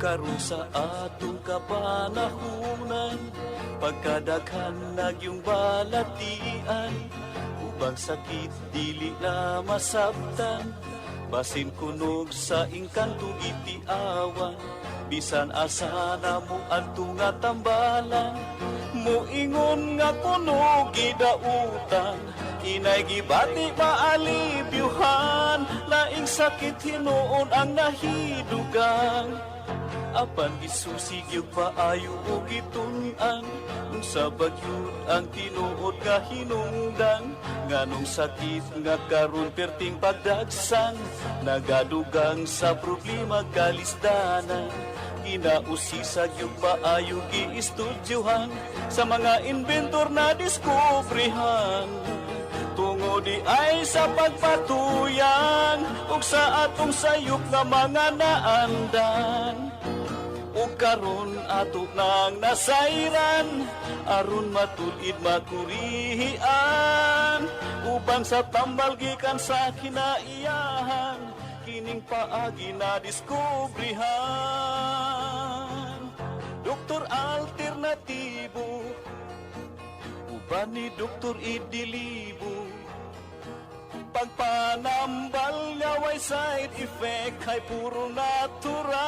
karon sa atong kapanahunan, pagkadaghan nagyong balatian, ubang sakit dili na masabtan, basin kunog sa ingkanto gitiawan, bisan asa na mo adto nga tambalan, muingon nga kuno gidautan, inay gibati maalibyuhan, laing sakit hinuon ang nahidugang, apan gisusig yung paayo o gitun-an, kung sa bagyod ang tinuod nga hinungdan, nganong sakit nga karon perting pagdagsan, nagadugang sa problema kalisdanan, kinausisag yung paayo giistudyohan, sa mga inventor na diskubrihan, tungo di ay sa pagpatuyang, ug sa atong sayop nga mga naandan, ug karon ato nang nasayran, aron matulid makurihian, ubang sa tambal gikan sa kinaiyahan, kining paagi na diskubrihan. Doktor alternatibo, uban ni Doktor Idilibo, pagpanambal nga way side effect ay puro natural.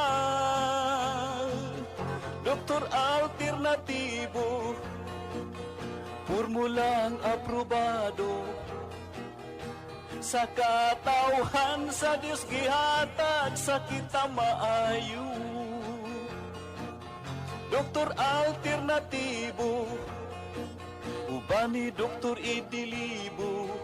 Doktor alternatibo, formulang aprobado, sa katawhan sa Diyos gihatag sa kita maayo. Doktor alternatibo, uban ni Doktor Idilibo,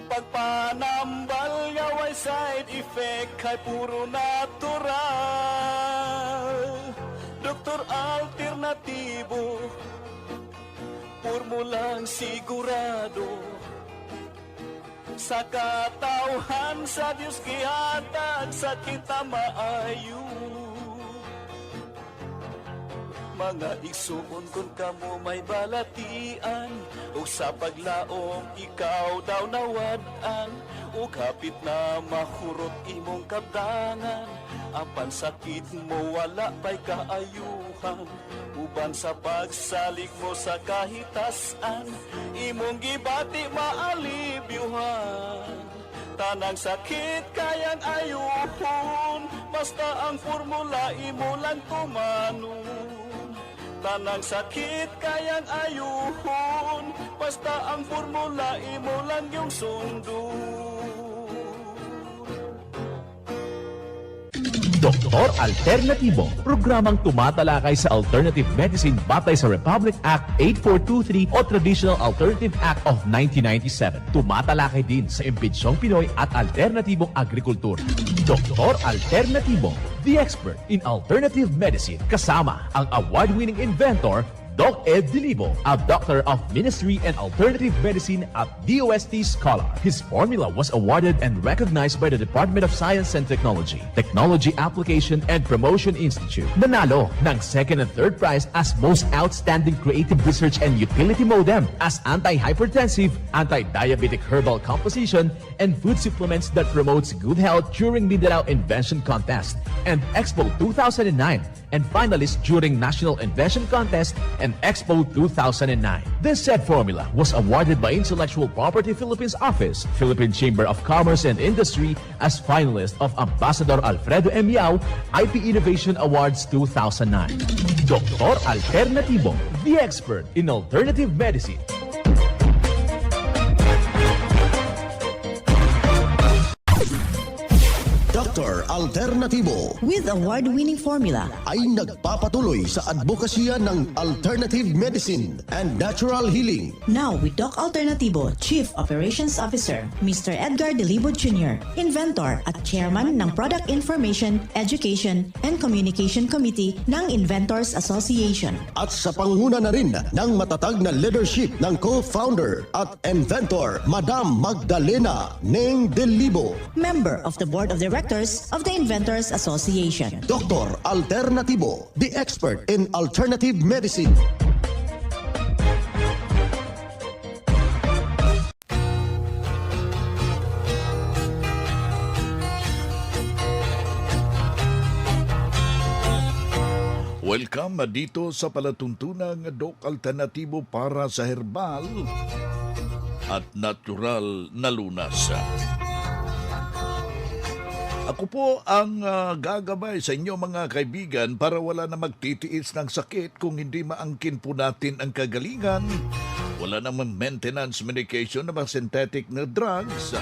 pagpanambal nga way side effect kay puro natural. Doktor alternatibo, formulang sigurado, sa katawhan sa Diyos gihatag sa kita maayo. Mga igsuon kung kamo may balatian, o sa paglaom ikaw daw nawadan, o kapit na mahurot imong kabdangan, apan sakit mo wala pa'y kaayuhan, uban sa pagsalig mo sa kahitasan, imong gibati maalibyuhan, tanang sakit kayang ayuhon, basta ang formula imo lang tumanon. Tanang sakit kayang ayuhon, basta ang formula imo lang yung sundon. Doktor Alternatibo, programang tumatalakay sa alternative medicine batay sa Republic Act 8423 o Traditional Alternative Act of 1997. Tumatalakay din sa impinsyong Pinoy at alternatibong agrikultura. Doktor Alternatibo, the expert in alternative medicine, kasama ang award-winning inventor Doc Ed Dilibo, a doctor of ministry and alternative medicine at DOST Scholar. His formula was awarded and recognized by the Department of Science and Technology, Technology Application and Promotion Institute. Nanalo ng second and third prize as Most Outstanding Creative Research and Utility Modem, as anti-hypertensive, anti-diabetic herbal composition, and food supplements that promotes good health during Mindanao Invention Contest and Expo 2009, and finalist during National Invention Contest and Expo 2009. This said formula was awarded by Intellectual Property Philippines Office, Philippine Chamber of Commerce and Industry as finalist of Ambassador Alfredo M. Yao IP Innovation Awards 2009. Doktor Alternatibo, the expert in alternative medicine. Dr. Alternatibo with award-winning formula ay nagpapatuloy sa advokasya ng alternative medicine and natural healing. Now with Doc Alternatibo, Chief Operations Officer, Mr. Edgar Dilibo Jr., Inventor at Chairman ng Product Information, Education and Communication Committee ng Inventors Association. At sa panguna na rin ng matatag na leadership ng co-founder at inventor, Madam Magdalena Neng Dilibo, Member of the Board of Directors of the Inventors Association. Dr. Alternatibo, the expert in alternative medicine. Welcome dito sa palatuntunang Doc Alternatibo para sa herbal at natural na lunas. Ako po ang gagabay sa inyo mga kaibigan para wala na magtitiis ng sakit kung hindi maangkin po natin ang kagalingan. Wala namang maintenance medication na mga synthetic na drugs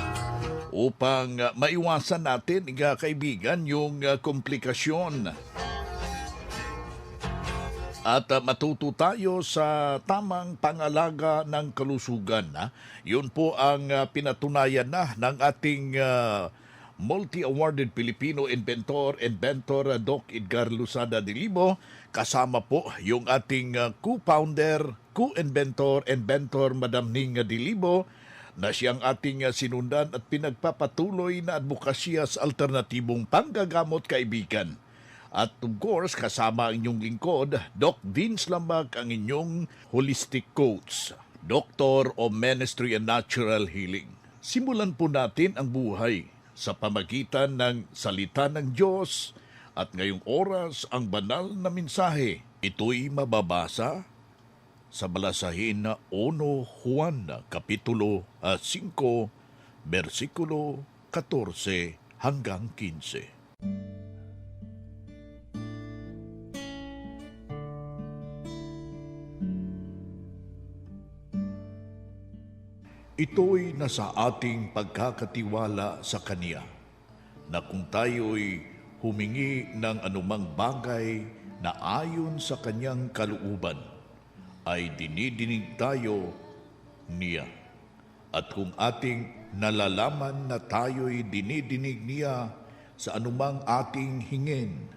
upang maiwasan natin mga kaibigan yung komplikasyon. At matuto tayo sa tamang pangalaga ng kalusugan. Yun po ang pinatunayan na ng ating multi-awarded Filipino inventor Doc Edgar Lusada Dilibo. Kasama po yung ating co-founder, co-inventor, Madam Ning Dilibo, na siyang ating sinundan at pinagpapatuloy na advokasya sa alternatibong panggagamot kaibigan. At of course, kasama ang inyong lingkod, Doc Vince Lambag, ang inyong holistic coach, Doctor of Ministry and Natural Healing. Simulan po natin ang buhay sa pamagitan ng salita ng Diyos at ngayong oras ang banal na mensahe. Ito'y mababasa sa balasahin na 1 Juan, Kapitulo 5, versikulo 14 hanggang 15. Ito'y nasa ating pagkakatiwala sa Kanya, na kung tayo'y humingi ng anumang bagay na ayon sa Kanyang kalooban, ay dinidinig tayo niya. At kung ating nalalaman na tayo'y dinidinig niya sa anumang ating hingin,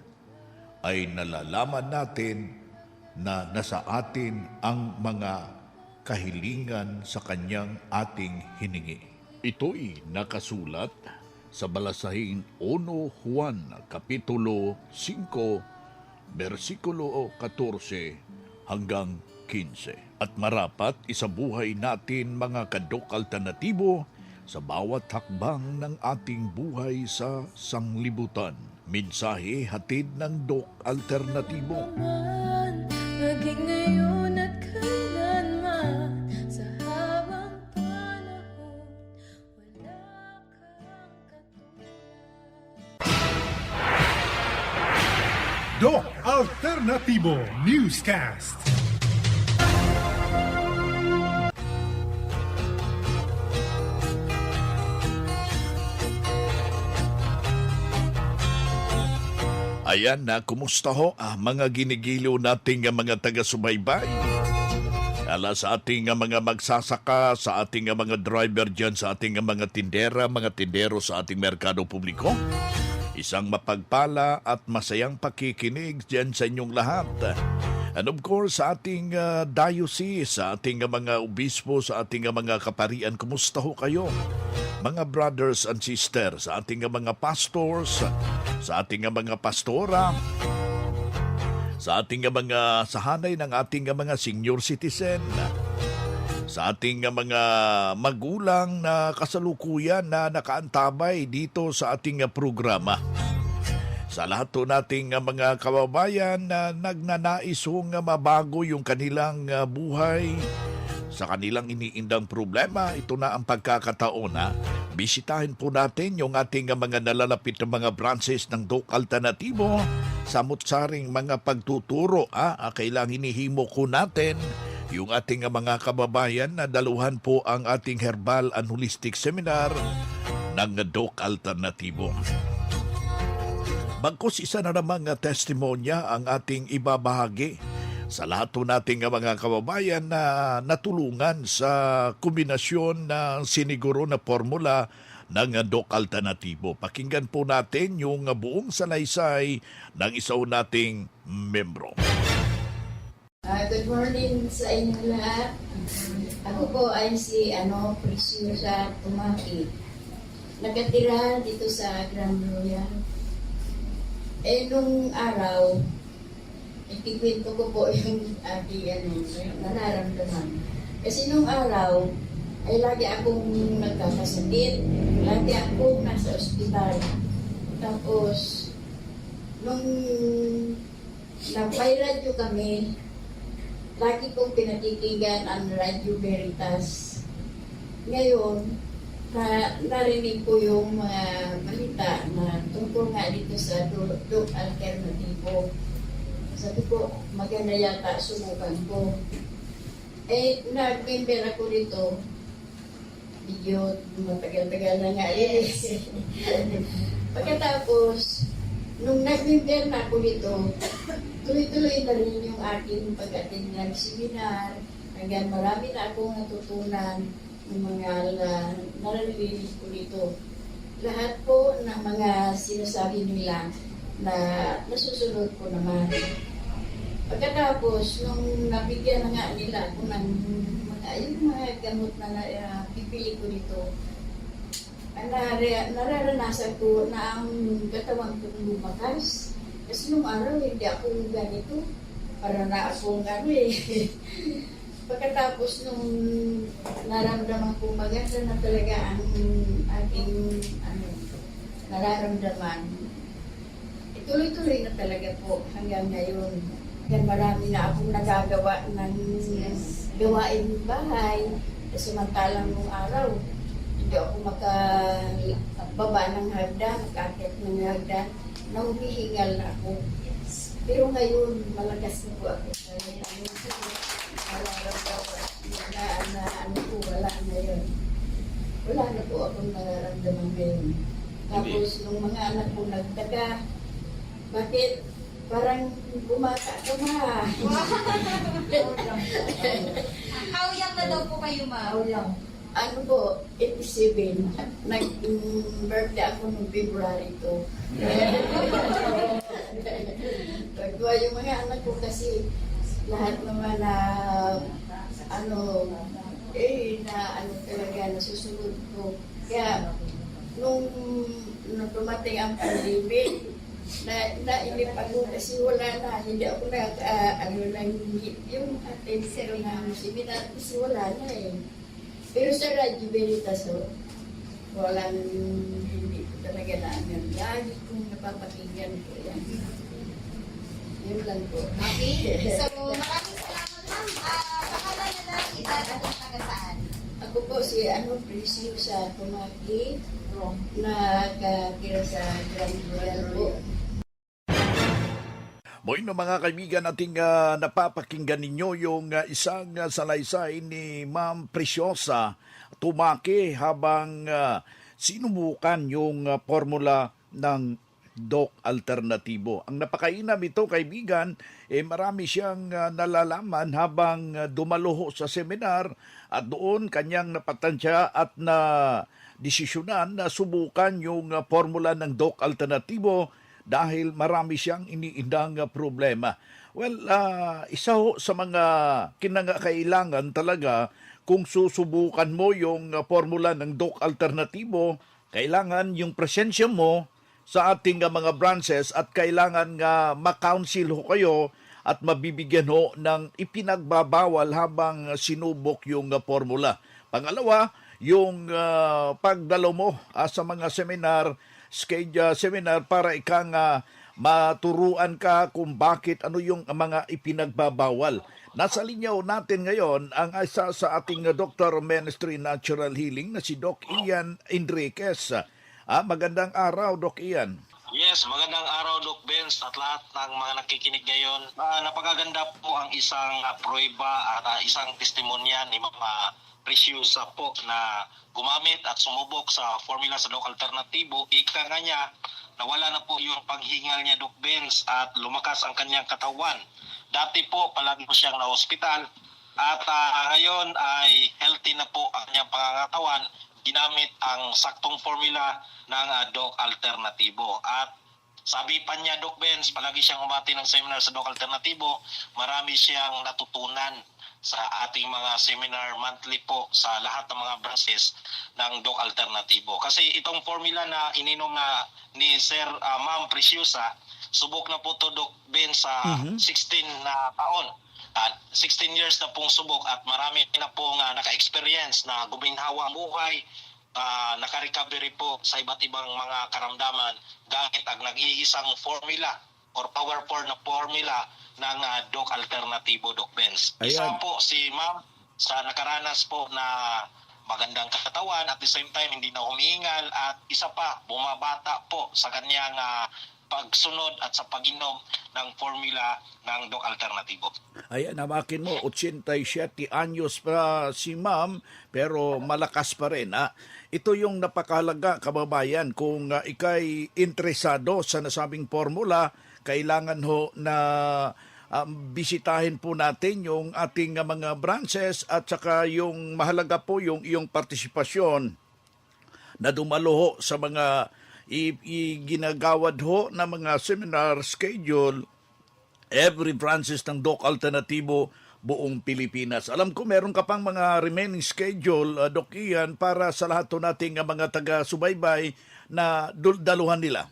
ay nalalaman natin na nasa atin ang mga kahilingan sa kanyang ating hiningi. Ito'y nakasulat sa balasahing 1 Juan, Kapitulo 5, versikulo 14 hanggang 15. At marapat isabuhay natin mga kadok alternatibo sa bawat hakbang ng ating buhay sa sanglibutan. Mensahe hatid ng Dok Alternatibo. Maging ngayon at kailanman, sa habang panahon, wala kang katulad. Doc Alternativo Newscast. Ayan na, kumusta ho mga ginigiliw nating mga taga-subaybay? Ala sa ating mga magsasaka, sa ating mga driver dyan, sa ating mga tindera, mga tindero sa ating merkado publiko. Isang mapagpala at masayang pakikinig dyan sa inyong lahat. And of course, sa ating diocese, sa ating mga obispo, sa ating mga kaparian, kumusta ho kayo? Mga brothers and sisters, sa ating mga pastors, sa ating mga pastora, sa ating mga sahanay ng ating mga senior citizen, sa ating mga magulang na kasalukuyan na nakaantabay dito sa ating programa. Sa lahat po nating mga kababayan na nagnanaisong mabago yung kanilang buhay, sa kanilang iniindang problema, ito na ang pagkakataon na bisitahin po natin yung ating mga nalalapit na mga branches ng Doc Alternatibo, samot-saring mga pagtuturo. Kailang hinihimo ko natin yung ating mga kababayan na daluhan po ang ating herbal and holistic seminar ng Doc Alternatibo. Bagkus isa na namang testimonya ang ating ibabahagi sa lahat po nating mga kababayan na natulungan sa kombinasyon ng siniguro na formula ng Doc Alternatibo. Pakinggan po natin yung buong salaysay ng isa nating membro. Good morning sa inyo lahat. Ako po ay si Preciosa Tumaki. Nakatira dito sa Grand Royal. Nung araw, ikikwento ko po yung aking nararamdaman. Kasi nung araw, ay lagi akong nagkakasakit. Lagi akong nasa ospital. Tapos, nung na may radyo kami, lagi kong pinatikigan ang Radyo Veritas. Ngayon, narinig ko yung mga balita na tungkol nga dito sa Doc Alternatibo. Sabi ko, maganda yata, subukan ko. Nag-member ako dito. Medyo matagal-tagal na nga Pagkatapos, nung nag-member na ako dito, tuloy-tuloy na rin yung aking pag-attend ng seminar. Hanggang marami na akong natutunan ng mga naririnig ko dito. Lahat po ng mga sinasabi nila na nasusunod ko naman. Pagkatapos, nung nabigyan na nga nila ako ng yung mga gamot na pipili ko dito, nararanasan ko na ang katawan ko lumakas. Kasi nung araw, hindi ako ganito. Para na akong Pagkatapos nung nararamdaman ko maganda na talaga ang aking nararamdaman, ituloy-tuloy na talaga po hanggang ngayon. Hanggang marami na akong nagagawa ng gawain bahay. Samantalang nung araw, hindi ako makababa ng hagdan, makakit ng hagdan, na humihingal na ako. Pero ngayon, malakas na po ako sa wala na yun. Wala na po akong nararamdaman ngayon. Tapos, nung mga anak ko nagtaga, bakit parang bumata ka ma? How young na daw po kayo, ma'am? Ano po, 87. Nag-birthday ako noong February 2. Pagkuha yung mga anak ko kasi lahat naman na talaga nasusunod ko. Kaya nung tumating ang pandemic, nainip ako kasi wala na, hindi ako yung attend ng seminar kasi wala na eh. Pero sa Radyo Veritas, walang hindi ko talaga na lagi kong napapakinggan ko yan. Yun lang po. Okay. So, maraming salamat, ma'am. Pangalan na lang, edad at ang taga saan? Ako po si Presyo sa Tumaki, nakatira sa Grand Royal po. Moin no mga kaibigan, ating napapakinggan ninyo yung isang salaysay ni Ma'am Preciosa Tumaki habang sinubukan yung formula ng Doc Alternatibo. Ang napakainam ito kaibigan, marami siyang nalalaman habang dumaloho sa seminar at doon kanyang napatansya at na desisyonan na subukan yung formula ng Doc Alternatibo dahil marami siyang iniindang problema. Well, isa sa mga kinangakailangan talaga kung susubukan mo yung formula ng Doc Alternatibo, kailangan yung presensya mo sa ating mga branches at kailangan nga ma-counsel ho kayo at mabibigyan ho ng ipinagbabawal habang sinubok yung formula. Pangalawa, yung pagdalo mo sa mga seminar para ikang maturuan ka kung bakit ano yung mga ipinagbabawal. Nasa linyaw natin ngayon ang isa sa ating Dr. Ministry Natural Healing na si Doc Ian Enriquez. Magandang araw, Doc Ian. Yes, magandang araw, Doc Benz at lahat ng mga nakikinig ngayon. Napakaganda po ang isang prueba at isang testimonya ni Mama Preciosa po na gumamit at sumubok sa formula sa Doc Alternatibo. Ika nga niya, nawala na po yung paghingal niya, Doc Benz, at lumakas ang kanyang katawan. Dati po, palagi po siyang na-hospital at ngayon ay healthy na po ang kanyang pangangatawan ginamit ang saktong formula ng Doc Alternatibo. At sabi pa niya, Doc Benz, palagi siyang umati ng seminar sa Doc Alternatibo, marami siyang natutunan sa ating mga seminar monthly po sa lahat ng mga branches ng Doc Alternatibo. Kasi itong formula na ininom na ni Sir Ma'am Preciosa, subok na po to, Doc Benz, sa 16 na taon. At 16 years na pong subok at marami na pong naka-experience na guminhawa ang buhay, naka-recovery po sa iba't ibang mga karamdaman gamit ang nag-iisang formula or power 4 na formula ng Doc Alternatibo, Doc Benz. Isa Ayan. po si ma'am sa nakaranas po na magandang katawan at the same time hindi na humihingal at isa pa bumabata po sa kanyang pagsunod at sa pag-inom ng formula ng Doc Alternatibo. Ayan, namakin mo, 87 anyos pa si ma'am, pero malakas pa rin. Ito yung napakahalaga, kababayan, kung ikay interesado sa nasabing formula, kailangan ho na bisitahin po natin yung ating mga branches at saka yung mahalaga po yung iyong partisipasyon na dumalo ho sa mga ginagawad ho na mga seminar schedule every branches ng Doc Alternatibo buong Pilipinas. Alam ko meron ka pang mga remaining schedule, Doc Ian, para sa lahat ho nating mga taga-subaybay na daluhan nila.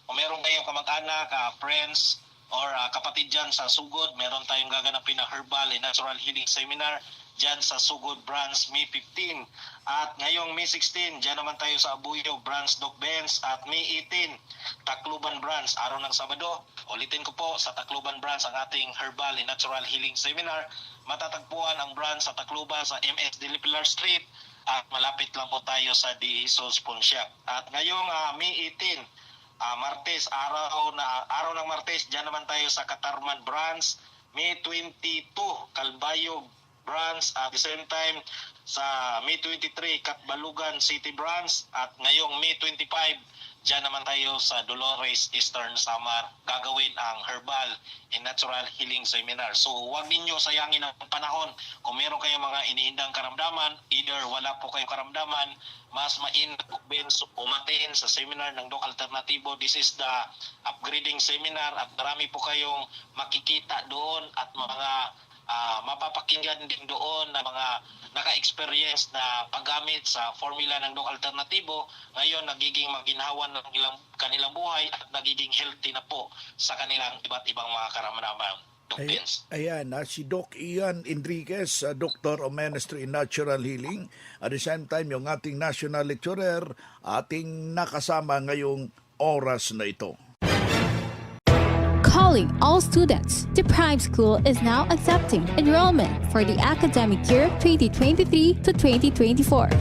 Kung meron kayong kamag-anak, friends, or kapatid dyan sa Sugod, meron tayong gaganapin na Herbal and Natural Healing Seminar dyan sa Sugod Branch May 15. At ngayong May 16, dyan naman tayo sa Abuyo Branch Doc Benz. At May 18, Tacloban Branch, araw ng Sabado. Ulitin ko po, sa Tacloban Branch ang ating Herbal and Natural Healing Seminar. Matatagpuan ang branch sa Tacloban sa MS de Pilar Street. At malapit lang po tayo sa D. Jesus Pontiac. At ngayong May 18, Martes, araw ng Martes, dyan naman tayo sa Katarman Branch. May 22, Calbayog Branch. At the same time, sa May 23, Katbalugan City Branch. At ngayong May 25, dyan naman tayo sa Dolores Eastern Samar. Gagawin ang Herbal and Natural Healing Seminar. So huwag ninyo sayangin ang panahon. Kung meron kayong mga iniindang karamdaman, either wala po kayong karamdaman, mas mainam umatin sa seminar ng Doc Alternatibo. This is the upgrading seminar at marami po kayong makikita doon at mga mapapakinggan din doon na mga naka-experience na paggamit sa formula ng Doc Alternatibo. Ngayon nagiging maginhawa ng kanilang buhay at nagiging healthy na po sa kanilang iba't ibang mga karamdaman. Ayan, si Doc Ian Enriquez, Doctor of Ministry in Natural Healing. At the same time, yung ating national lecturer, ating nakasama ngayong oras na ito. Calling all students, the Prime School is now accepting enrollment for the academic year 2023 to 2024.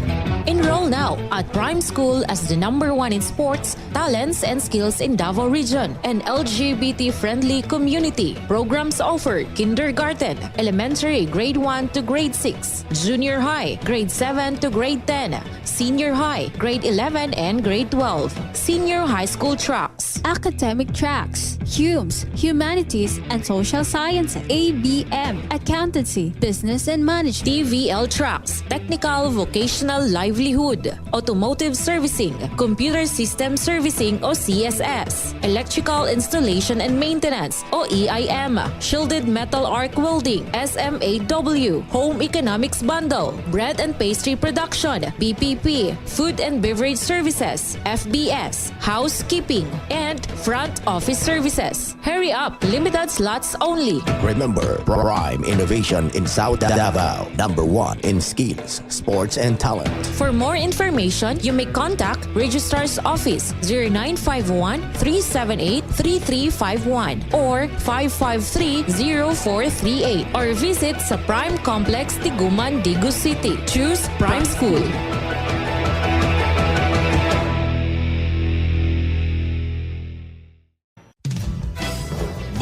Enroll now at Prime School as the #1 in sports, talents, and skills in Davao Region. An LGBT-friendly community. Programs offered: kindergarten, elementary, grade 1 to grade 6, junior high, grade 7 to grade 10, senior high, grade 11 and grade 12, senior high school tracks, Academic tracks: HUMS, Humanities and Social Sciences, ABM, Accountancy, Business and Management, TVL tracks, technical vocational livelihood, automotive servicing, computer system servicing o CSS, electrical installation and maintenance o EIM, shielded metal arc welding, SMAW, home economics bundle, bread and pastry production, BPP, food and beverage services, FBS, housekeeping, and front office services. Hurry up, limited slots only. Remember, Prime Innovation in South Davao, #1 in skills, sports, and talent. For more information, you may contact Registrar's Office 0951-378-3351 or 553-0438 or visit sa Prime Complex, Tiguman, Digus City. Choose Prime School.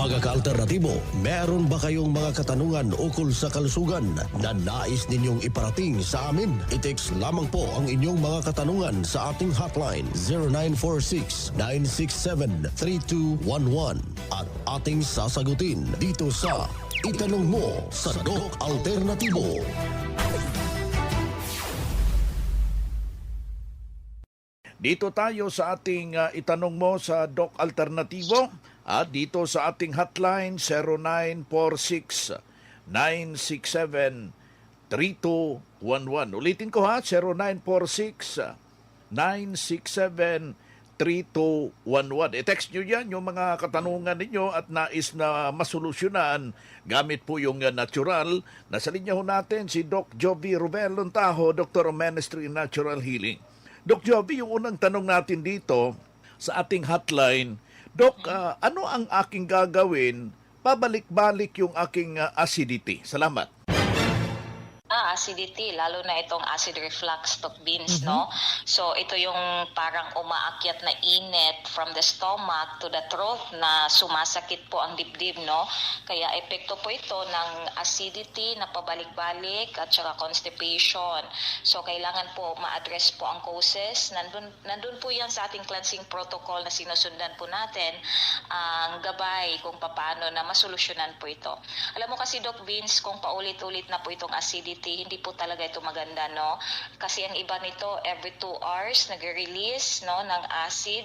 Mga ka-alternatibo, meron ba kayong mga katanungan ukol sa kalusugan na nais ninyong iparating sa amin? I-text lamang po ang inyong mga katanungan sa ating hotline 0946-967-3211 at ating sasagutin dito sa Itanong Mo sa Doc Alternatibo. Dito tayo sa ating Itanong Mo sa Doc Alternatibo. At dito sa ating hotline 0946-967-3211. Ulitin ko ha, 0946-967-3211. I-text nyo yan yung mga katanungan ninyo at nais na masolusyonan gamit po yung natural. Nasa linya ho natin si Doc Joby Rubel Lontajo, Doctor of Ministry in Natural Healing. Doc Joby, yung unang tanong natin dito sa ating hotline, Dok, ano ang aking gagawin? Pabalik-balik yung aking acidity. Salamat. Acidity, lalo na itong acid reflux, Doc Beans, no? So, ito yung parang umaakyat na init from the stomach to the throat na sumasakit po ang dibdib, no? Kaya epekto po ito ng acidity na pabalik-balik at saka constipation. So, kailangan po ma-address po ang causes. Nandun po yan sa ating cleansing protocol na sinusundan po natin ang gabay kung paano na masolusyonan po ito. Alam mo kasi, Doc Beans, kung paulit-ulit na po itong acidity, hindi po talaga ito maganda, no? Kasi ang iba nito, every 2 hours nag-release, no, ng acid.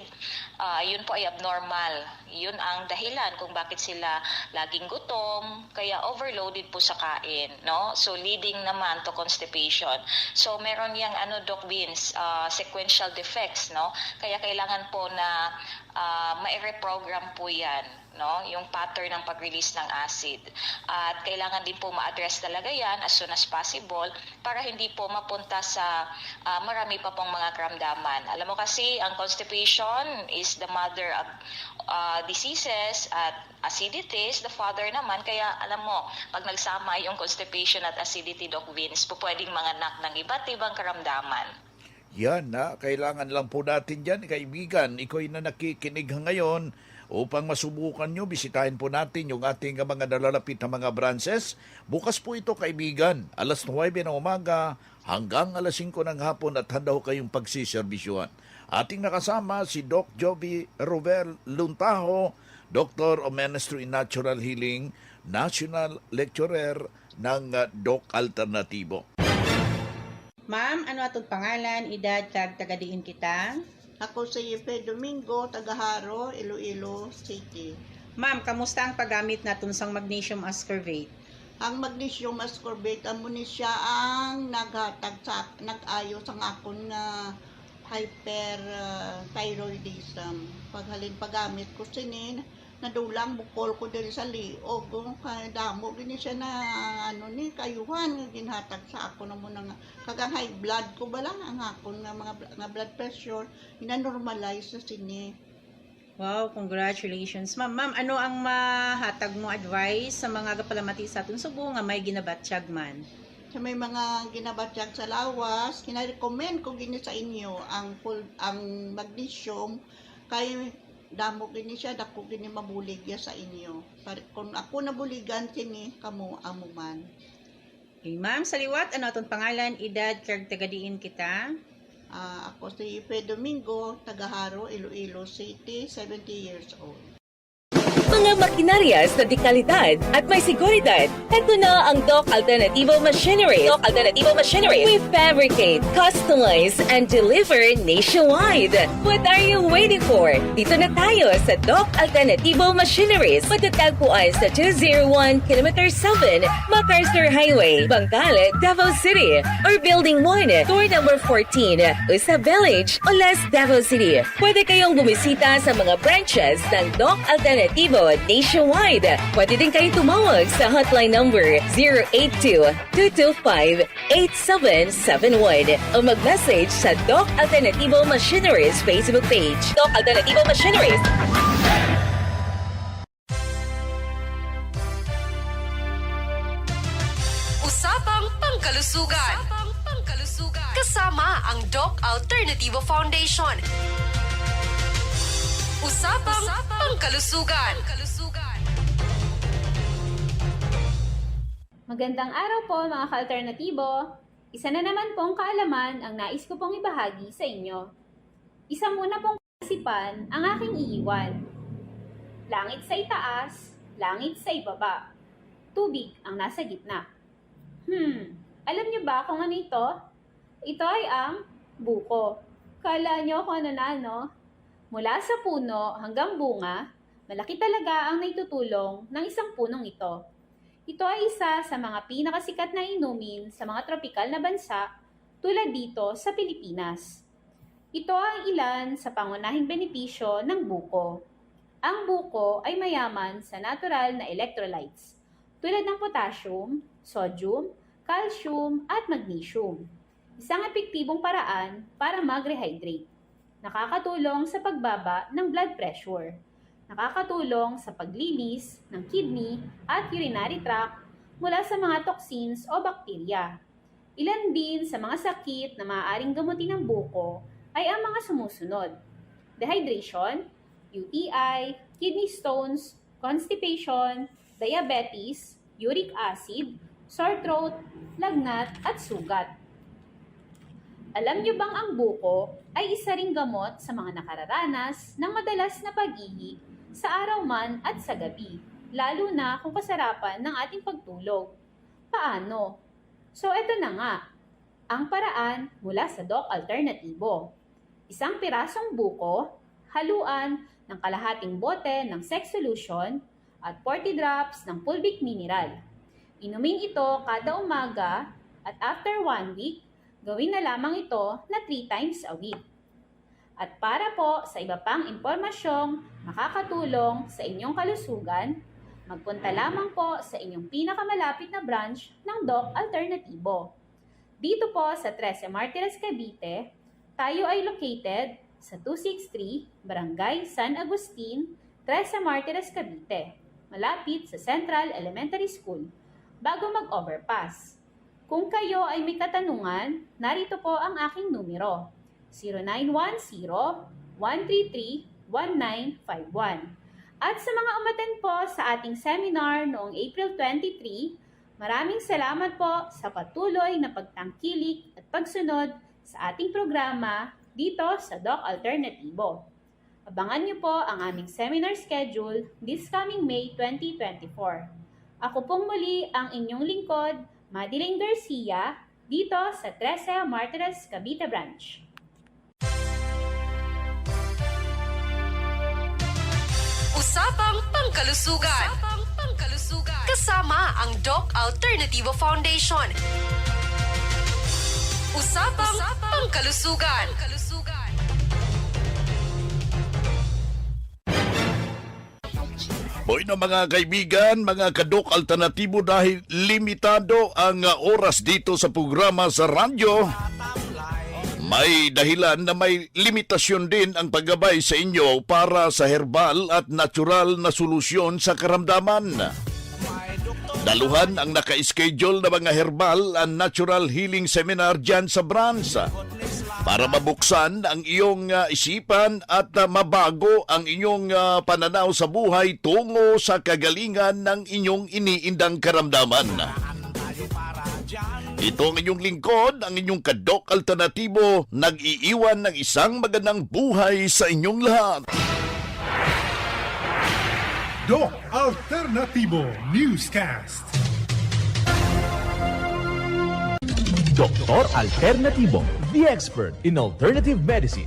Yun po ay abnormal. Yun ang dahilan kung bakit sila laging gutom, kaya overloaded po sa kain, no? So leading naman to constipation. So meron yang Doc Beans, sequential defects, no? Kaya kailangan po na ma-reprogram po yan, no, yung pattern ng pag-release ng acid. At kailangan din po ma-address talaga yan as soon as possible para hindi po mapunta sa marami pa pong mga karamdaman. Alam mo kasi, ang constipation is the mother of diseases at acidity is the father naman. Kaya alam mo, pag nagsama yung constipation at acidity, Doc Vince, po pwedeng manganak ng iba't ibang karamdaman. Yan kailangan lang po natin yan, kaibigan. Iko'y na nakikinig ngayon. Upang masubukan nyo, bisitahin po natin yung ating mga nalalapit na mga branches. Bukas po ito, kaibigan, alas 9 ng umaga hanggang alas 5 ng hapon at handa ho kayong pagsiserbisyuhan. Ating nakasama si Doc Jovi Rovel Luntaho, Doctor of Ministry in Natural Healing, National Lecturer ng Doc Alternativo. Ma'am, ano atong pangalan, edad, kag tagadiin kita? Ako si Yepe Domingo, Tagaharo, Iloilo City. Ma'am, kamusta ang paggamit natin sang magnesium ascorbate? Ang magnesium ascorbate, amo ni siya ang nag-ayo sa akon nga hyperthyroidism. Paghalin paggamit ko sinin, nadulang bukol ko diri sa liog. Kung damo gini siya na kayuhan nga ginhatag sa ako na mo nga kagang high blood ko ba lang ang akon nga mga blood pressure ina-normalize sa sini. Wow, congratulations, ma'am. Ma'am, ano ang mahatag mo advice sa mga kapalamati sa atong Subo nga may ginabatsyag man? Sa may mga ginabatsyag sa lawas, kina-recommend ko gini sa inyo ang magnesium kay damo gini siya, dako gini mabulig ya sa inyo. Kung ako nabuligan sini, kamo amo man. Okay, ma'am, sa liwat, ano atong pangalan, edad, kag tagadiin kita? Ako si Yepe Domingo, Tagaharo, Iloilo City, 70 years old. Mga makinarias na dekalidad at may seguridad. Ito na ang Doc Alternativo Machinery. Doc Alternativo Machinery. We fabricate, customize, and deliver nationwide. What are you waiting for? Dito na tayo sa Doc Alternativo Machineries. Matatagpuan sa 201 km 7 MacArthur Highway, Bangkalet, Davao City. Or Building 1, Door number 14, Usa Village, Olas, Davao City. Pwede kayong bumisita sa mga branches ng Doc Alternativo nationwide. Pwede din kayong tumawag sa hotline number 082-225-8771 o mag-message sa Doc Alternativo Machineries Facebook page. Doc Alternativo Machineries. Usapang Pangkalusugan. Kasama ang Doc Alternativo Foundation. Usapang Pangkalusugan. Magandang araw po mga ka-alternatibo. Isa na naman pong kaalaman ang nais ko pong ibahagi sa inyo. Isa muna pong kaisipan ang aking iiwan. Langit sa itaas, langit sa ibaba. Tubig ang nasa gitna. Alam niyo ba kung ano ito? Ito ay ang buko. Kala niyo kung ano na, no? Mula sa puno hanggang bunga, malaki talaga ang naitutulong ng isang punong ito. Ito ay isa sa mga pinakasikat na inumin sa mga tropikal na bansa tulad dito sa Pilipinas. Ito ang ilan sa pangunahing benepisyo ng buko. Ang buko ay mayaman sa natural na electrolytes tulad ng potassium, sodium, calcium at magnesium. Isang epektibong paraan para mag-rehydrate. Nakakatulong sa pagbaba ng blood pressure. Nakakatulong sa paglinis ng kidney at urinary tract mula sa mga toxins o bakterya. Ilan din sa mga sakit na maaaring gamutin ng buko ay ang mga sumusunod: dehydration, UTI, kidney stones, constipation, diabetes, uric acid, sore throat, lagnat at sugat. Alam niyo bang ang buko ay isa ring gamot sa mga nakararanas ng madalas na pag-ihi sa araw man at sa gabi, lalo na kung kasarapan ng ating pagtulog? Paano? So eto na nga, ang paraan mula sa Doc Alternatibo. Isang pirasong buko, haluan ng kalahating bote ng Sex Solution at 40 drops ng fulvic mineral. Inumin ito kada umaga at after 1 week, gawin na lamang ito na 3 times a week. At para po sa iba pang impormasyong makakatulong sa inyong kalusugan, magpunta lamang po sa inyong pinakamalapit na branch ng Doc Alternatibo. Dito po sa 13 Martires, Cavite, tayo ay located sa 263 Barangay San Agustin, 13 Martires, Cavite, malapit sa Central Elementary School, bago mag-overpass. Kung kayo ay may katanungan, narito po ang aking numero, 0910-133-1951. At sa mga umattend po sa ating seminar noong April 23, maraming salamat po sa patuloy na pagtangkilik at pagsunod sa ating programa dito sa Doc Alternatibo. Abangan niyo po ang aming seminar schedule this coming May 2024. Ako pong muli ang inyong lingkod, Madeline Garcia, dito sa 13 Martires, Cavite Branch. Usapang Pangkalusugan. Kasama ang Doc Alternativo Foundation. Usapang Pangkalusugan. Boy na mga kaibigan, mga kadok alternatibo, dahil limitado ang oras dito sa programa sa radyo, may dahilan na may limitasyon din ang paggabay sa inyo para sa herbal at natural na solusyon sa karamdaman. Daluhan ang naka-schedule na mga herbal and natural healing seminar dyan sa branch para mabuksan ang iyong isipan at mabago ang inyong pananaw sa buhay tungo sa kagalingan ng inyong iniindang karamdaman. Ito ang inyong lingkod, ang inyong kadok alternatibo, nag-iiwan ng isang magandang buhay sa inyong lahat. Doc Alternativo Newscast. Doktor Alternativo, the expert in alternative medicine.